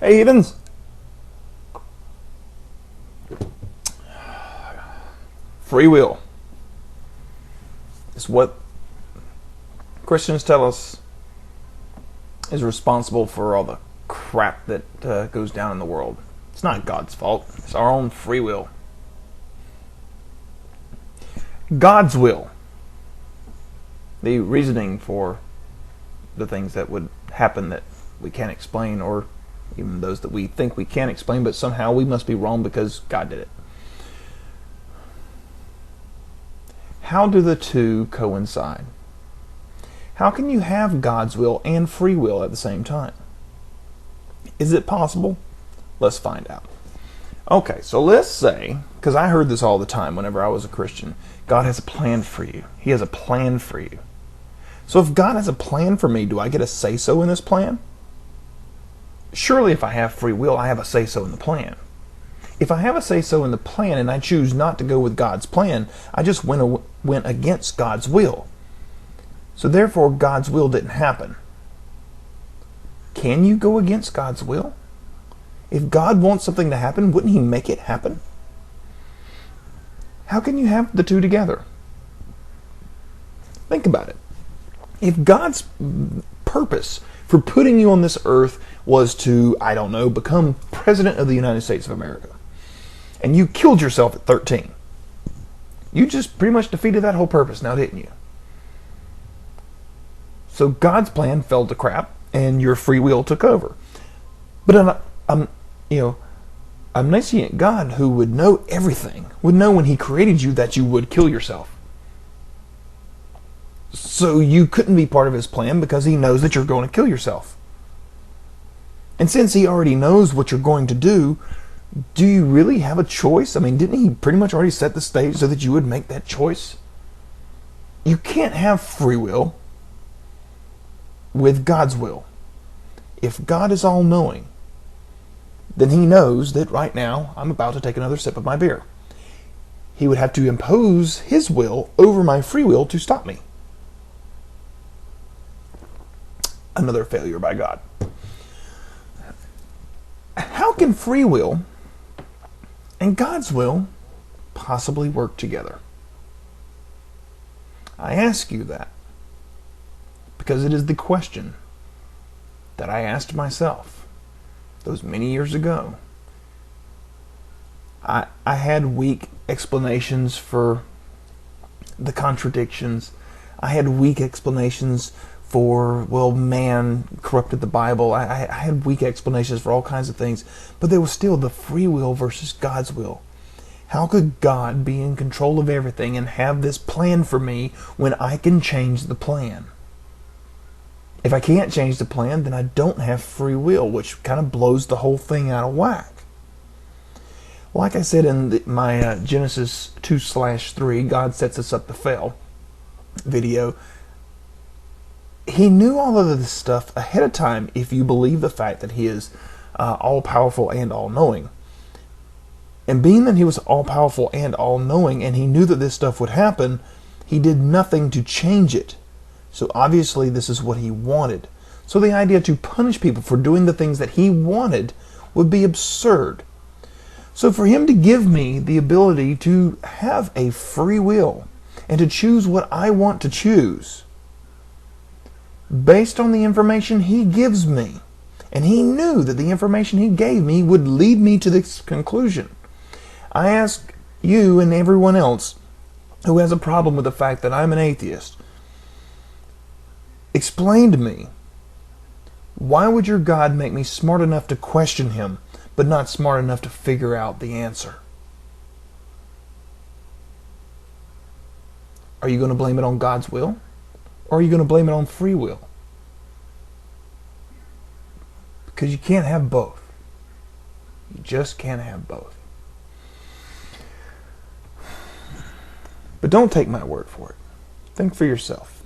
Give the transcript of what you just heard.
Hey, heathens! Free will is what Christians tell us is responsible for all the crap that goes down in the world. It's not God's fault. It's our own free will. God's will, the reasoning for the things that would happen that we can't explain, or even those that we think we can explain, but somehow we must be wrong because God did it. How do the two coincide? How can you have God's will and free will at the same time? Is it possible? Let's find out. Okay, so let's say, because I heard this all the time whenever I was a Christian, God has a plan for you. He has a plan for you. So if God has a plan for me, do I get a say-so in this plan? Surely if I have free will, I have a say-so in the plan. If I have a say-so in the plan and I choose not to go with God's plan, I just went against God's will. So therefore, God's will didn't happen. Can you go against God's will? If God wants something to happen, wouldn't He make it happen? How can you have the two together? Think about it. If God's purpose for putting you on this earth was to, I don't know, become President of the United States of America, and you killed yourself at 13, you just pretty much defeated that whole purpose now, didn't you? So God's plan fell to crap, and your free will took over. But omniscient God, who would know everything, would know when He created you that you would kill yourself. So you couldn't be part of His plan because He knows that you're going to kill yourself. And since He already knows what you're going to do you really have a choice? I mean, didn't He pretty much already set the stage so that you would make that choice? You can't have free will with God's will. If God is all-knowing, then He knows that right now I'm about to take another sip of my beer. He would have to impose His will over my free will to stop me. Another failure by God. How can free will and God's will possibly work together? I ask you that because it is the question that I asked myself those many years ago. I had weak explanations for the contradictions. I had weak explanations for, well, man corrupted the Bible. I had weak explanations for all kinds of things, but there was still the free will versus God's will. How could God be in control of everything and have this plan for me when I can change the plan? If I can't change the plan, then I don't have free will, which kind of blows the whole thing out of whack. Like I said in my Genesis 2/3, God sets us up to fail video, He knew all of this stuff ahead of time if you believe the fact that He is all-powerful and all-knowing. And being that He was all-powerful and all-knowing, and He knew that this stuff would happen, He did nothing to change it. So obviously this is what He wanted. So the idea to punish people for doing the things that He wanted would be absurd. So for Him to give me the ability to have a free will and to choose what I want to choose based on the information He gives me, and He knew that the information He gave me would lead me to this conclusion. I ask you and everyone else who has a problem with the fact that I'm an atheist, explain to me, why would your God make me smart enough to question Him, but not smart enough to figure out the answer? Are you going to blame it on God's will? Or are you going to blame it on free will? Because you can't have both. You just can't have both. But don't take my word for it. Think for yourself.